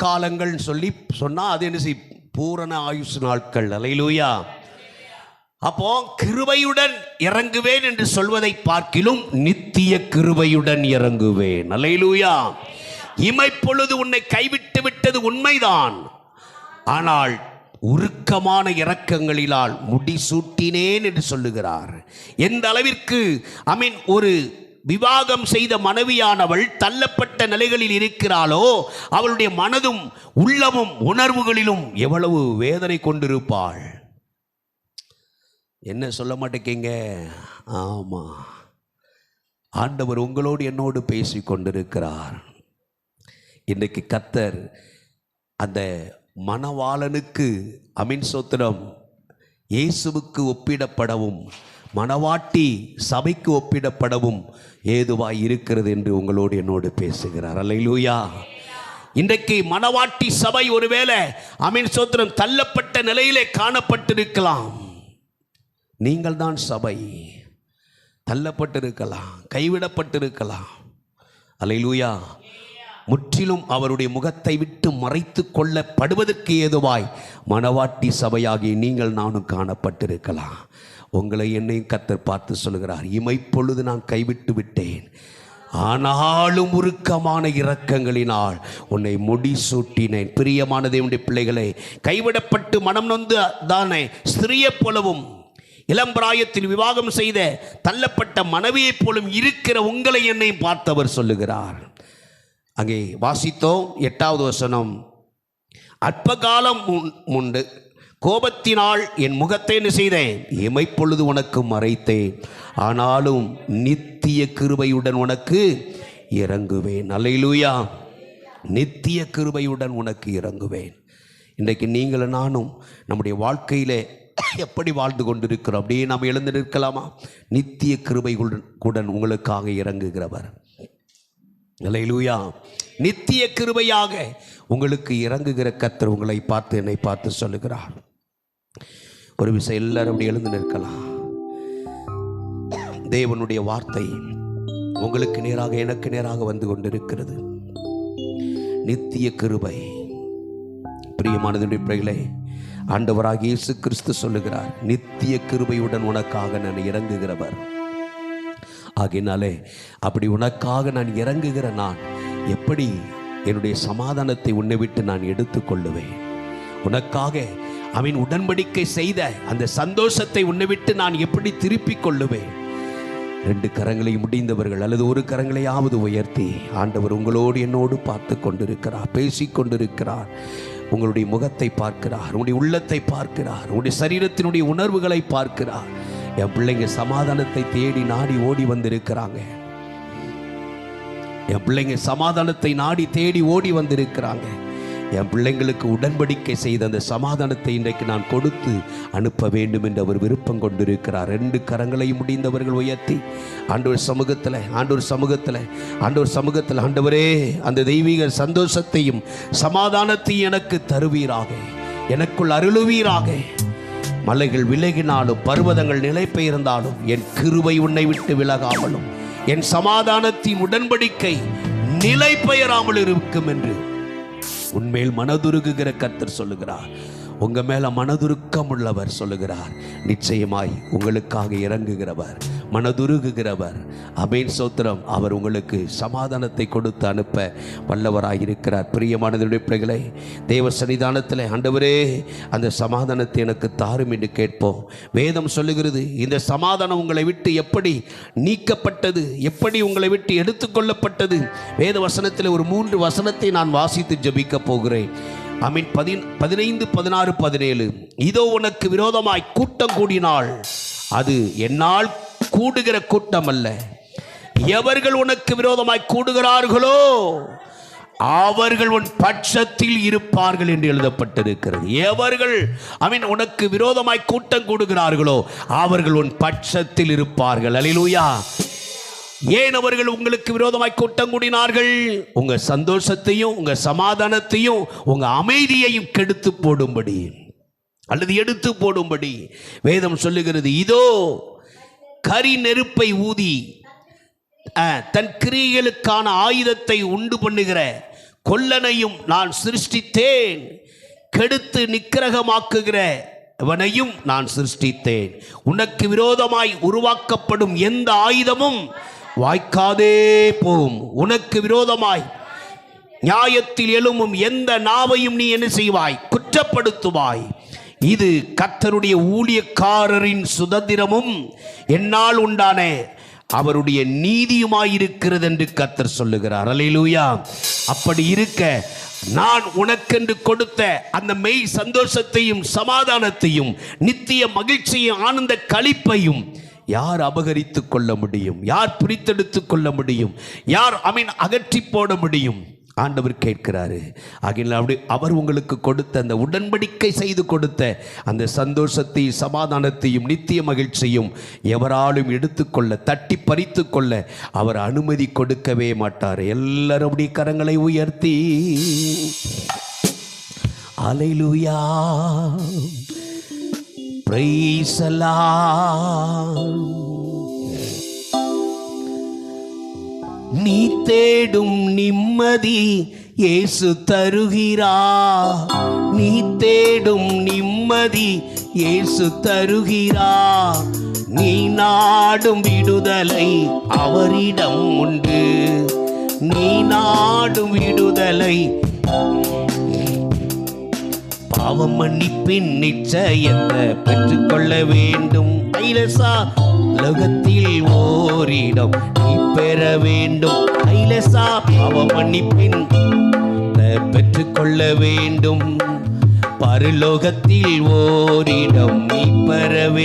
காலங்கள் சொல்லி சொன்னா அது என்ன செய் பூரண ஆயுசு நாட்கள். அல்லேலூயா. அப்போ கிருபையுடன் இறங்குவேன் என்று சொல்வதை பார்க்கிலும் நித்திய கிருபையுடன் இறங்குவேன். அல்லேலூயா. இமைப்பொழுது உன்னை கைவிட்டு விட்டது உண்மைதான், ஆனால் உருக்கமான இரக்கங்களினால் முடிசூட்டினேன் என்று சொல்லுகிறார். எந்த அளவிற்கு ஒரு விவாகம் செய்த மனைவியானவள் தள்ளப்பட்ட நிலைகளில் இருக்கிறாளோ அவளுடைய மனதும் உள்ளமும் உணர்வுகளிலும் எவ்வளவு வேதனை கொண்டிருப்பாள். என்ன சொல்ல மாட்டேங்க? ஆமா, ஆண்டவர் உங்களோடு என்னோடு பேசி கொண்டிருக்கிறார். இன்றைக்கு கர்த்தர் அந்த மணவாளனுக்கு சோத்திரம் இயேசுவுக்கு ஒப்பிடப்படவும் மணவாட்டி சபைக்கு ஒப்பிடப்படவும் ஏதுவாய் இருக்கிறது என்று உங்களோடு என்னோடு பேசுகிறார். அல்லேலூயா. இன்றைக்கு மணவாட்டி சபை ஒருவேளை சோத்திரம் தள்ளப்பட்ட நிலையிலே காணப்பட்டிருக்கலாம். நீங்கள் தான் சபை. தள்ளப்பட்டிருக்கலாம், கைவிடப்பட்டிருக்கலாம். அல்லேலூயா. முற்றிலும் அவருடைய முகத்தை விட்டு மறைத்து கொள்ளப்படுவதற்கு ஏதுவாய் மணவாட்டி சபையாகிய நீங்கள் நானும் காணப்பட்டிருக்கலாம். உங்களை என்னையும் கர்த்தர் பார்த்து சொல்கிறார், இமைப்பொழுது நான் கைவிட்டு விட்டேன், ஆனாலும் உருக்கமான இரக்கங்களினால் உன்னை முடிசூட்டினேன். பிரியமான தேவனுடைய பிள்ளைகளே, கைவிடப்பட்டு மனம் நொந்து தானே ஸ்திரியை போலவும் இளம்பிராயத்தில் விவாகம் செய்த தள்ளப்பட்ட மனைவியைப் போலும் இருக்கிற உங்களை என்னையும் பார்த்தவர் சொல்லுகிறார். அங்கே வாசித்தோம் 8வது வசனம், அற்பகாலம் முண்டு கோபத்தினால் என் முகத்தை என்ன செய்தேன், இமைப்பொழுது உனக்கு மறைத்தேன், ஆனாலும் நித்திய கிருபையுடன் உனக்கு இறங்குவேன். அல்லேலூயா. நித்திய கிருபையுடன் உனக்கு இறங்குவேன். இன்றைக்கு நீங்களும் நானும் நம்முடைய வாழ்க்கையிலே எப்படி வாழ்ந்து கொண்டிருக்கிறோம்? அப்படியே நாம் எழுந்து நிற்கலாமா? நித்திய கிருபையுடன் உங்களுக்காக இறங்குகிறவர். அல்லேலூயா. நித்திய கிருபையாக உங்களுக்கு இறங்குகிற கர்த்தர் உங்களை பார்த்து என்னை பார்த்து சொல்லுகிறார். ஒரு விஷயம், எல்லாரும் அப்படி எழுந்து நிற்கலாம். தேவனுடைய வார்த்தை உங்களுக்கு நேராக எனக்கு நேராக வந்து கொண்டிருக்கிறது. நித்திய கிருபை. பிரியமானதுடைய பிள்ளைகளே, ஆண்டவராகிய இயேசு கிறிஸ்து சொல்லுகிறார், நித்திய கிருபையுடன் உனக்காக நான் இறங்குகிறவர். ஆகினாலே அப்படி உனக்காக நான் இறங்குகிற நான் எப்படி என்னுடைய சமாதானத்தை உன்னை விட்டு நான் எடுத்துக்கொள்ளுவேன்? உனக்காக உடன்படிக்கை செய்த அந்த சந்தோஷத்தை உன்னை விட்டு நான் எப்படி திருப்பிக் கொள்ளுவேன்? 2 கரங்களை முடிந்தவர்கள் அல்லது ஒரு கரங்களையாவது உயர்த்தி ஆண்டவர் உங்களோடு என்னோடு பார்த்து கொண்டிருக்கிறார், பேசி கொண்டிருக்கிறார். உங்களுடைய முகத்தை பார்க்கிறார், உங்களுடைய உள்ளத்தை பார்க்கிறார், உங்களுடைய சரீரத்தினுடைய உணர்வுகளை பார்க்கிறார். என் பிள்ளைங்க சமாதானத்தை தேடி நாடி ஓடி வந்திருக்கிறாங்க. என் பிள்ளைங்க சமாதானத்தை நாடி தேடி ஓடி வந்திருக்கிறாங்க. என் பிள்ளைங்களுக்கு உடன்படிக்கை செய்த அந்த சமாதானத்தை இன்றைக்கு நான் கொடுத்து அனுப்ப வேண்டும் என்று அவர் விருப்பம் கொண்டிருக்கிறார். 2 கரங்களையும் முடிந்தவர்கள் உயர்த்தி ஆண்டவர் சமூகத்தில் ஆண்டவரே, அந்த தெய்வீக சந்தோஷத்தையும் சமாதானத்தையும் எனக்கு தருவீராக, எனக்குள் அருளுவீராக. மலைகள் விலகினாலும் பர்வதங்கள் நிலை பெயர்ந்தாலும் என் கிருபை உன்னை விட்டு விலகாமலும் என் சமாதானத்தின் உடன்படிக்கை நிலை பெயராமல் இருக்கும் என்று உன்மேல் மனதுருகுகிற கர்த்தர் சொல்லுகிறார். உங்க மேல மனதுருக்கம் உள்ளவர் சொல்லுகிறார். நிச்சயமாய் உங்களுக்காக இறங்குகிறவர், மனதுருகுகிறவர். சோத்திரம். அவர் உங்களுக்கு சமாதானத்தை கொடுத்து அனுப்ப வல்லவராயிருக்கிறார். பிரியமானவருடைய பிள்ளைகளை, தேவ சன்னிதானத்தில் ஆண்டவரே அந்த சமாதானத்தை எனக்கு தாரும் என்று கேட்போம். வேதம் சொல்லுகிறது, இந்த சமாதானம் உங்களை விட்டு எப்படி நீக்கப்பட்டது, எப்படி உங்களை விட்டு எடுத்துக்கொள்ளப்பட்டது. வேத வசனத்தில் ஒரு 3 வசனத்தை நான் வாசித்து ஜெபிக்க போகிறேன். 15, 16, 17. இதோ உனக்கு விரோதமாய் கூட்டம் கூடினால் அது என்னால் கூடுகிற கூட்டம் அல்ல. எவர்கள் உனக்கு விரோதமாய் கூடுகிறார்களோ அவர்கள் உன் பட்சத்தில் இருப்பார்கள் என்று எழுதப்பட்டிருக்கிறது. எவர்கள் உனக்கு விரோதமாய் கூட்டம் கூடுகிறார்களோ அவர்கள் உன் பட்சத்தில் இருப்பார்கள். அல்லேலூயா. ஏன் அவர்கள் உங்களுக்கு விரோதமாய் கூட்டம் கூடினார்கள்? உங்க சந்தோஷத்தையும் உங்க சமாதானத்தையும் உங்க அமைதியையும் கெடுத்து போடும்படி அல்லது எடுத்து போடும்படி வேதம் சொல்லுகிறது. இதோ கரி நெருப்பை ஊதி தன் கிரியைகளுக்கான ஆயுதத்தை உண்டு பண்ணுகிற கொல்லனையும் நான் சிருஷ்டித்தேன், கெடுத்து நிக்கிரகமாக்குகிறவனையும் நான் சிருஷ்டித்தேன். உனக்கு விரோதமாய் உருவாக்கப்படும் எந்த ஆயுதமும் வாய்க்காதே போகும். உனக்கு விரோதமாய் நியாயத்தில் எழும்பும் எந்த நாவையும் நீ என்ன செய்வாய்? குற்றப்படுத்துவாய். இது கர்த்தருடைய ஊழியக்காரரின் சுதந்திரமும் என்னால் உண்டான அவருடைய நீதியுமாயிருக்கிறது என்று கர்த்தர் சொல்லுகிறார். அல்லேலூயா. அப்படி இருக்க நான் உனக்கென்று கொடுத்த அந்த மெய் சந்தோஷத்தையும் சமாதானத்தையும் நித்திய மகிழ்ச்சியும் ஆனந்த களிப்பையும் யார் அபகரித்துக் கொள்ள முடியும்? யார் பிரித்தெடுத்துக் கொள்ள முடியும்? யார் அகற்றி போட முடியும்? ஆண்டவர் கேட்கிறாரு. ஆகினால் அவர் உங்களுக்கு கொடுத்த அந்த உடன்படிக்கை செய்து கொடுத்த அந்த சந்தோஷத்தையும் சமாதானத்தையும் நித்திய மகிழ்ச்சியும் எவராலும் எடுத்துக்கொள்ள, தட்டி பறித்து கொள்ள அவர் அனுமதி கொடுக்கவே மாட்டார். எல்லாரும் அப்படி கரங்களை உயர்த்தி அல்லேலூயா, பிரைஸ் தி லார்ட். நீ தேடும் நிம்மதி இயேசு தருகிறார். நீ தேடும் நிம்மதி இயேசு தருகிறார். நீ நாடும் விடுதலை அவரிடம் உண்டு. நீ நாடும் விடுதலை பாவம் மன்னிப்பின் நிச்சயத்தை பெற்றுக்கொள்ள வேண்டும். ஐலசா உலகத்தில் ஓரிடம் நீ பெற வேண்டும். ஐலசா பாவம் மன்னிப்பின் பெற்றுக்கொள்ள வேண்டும். பரலோகத்தில் ஓரிடம் நீ பெற வேண்டும்.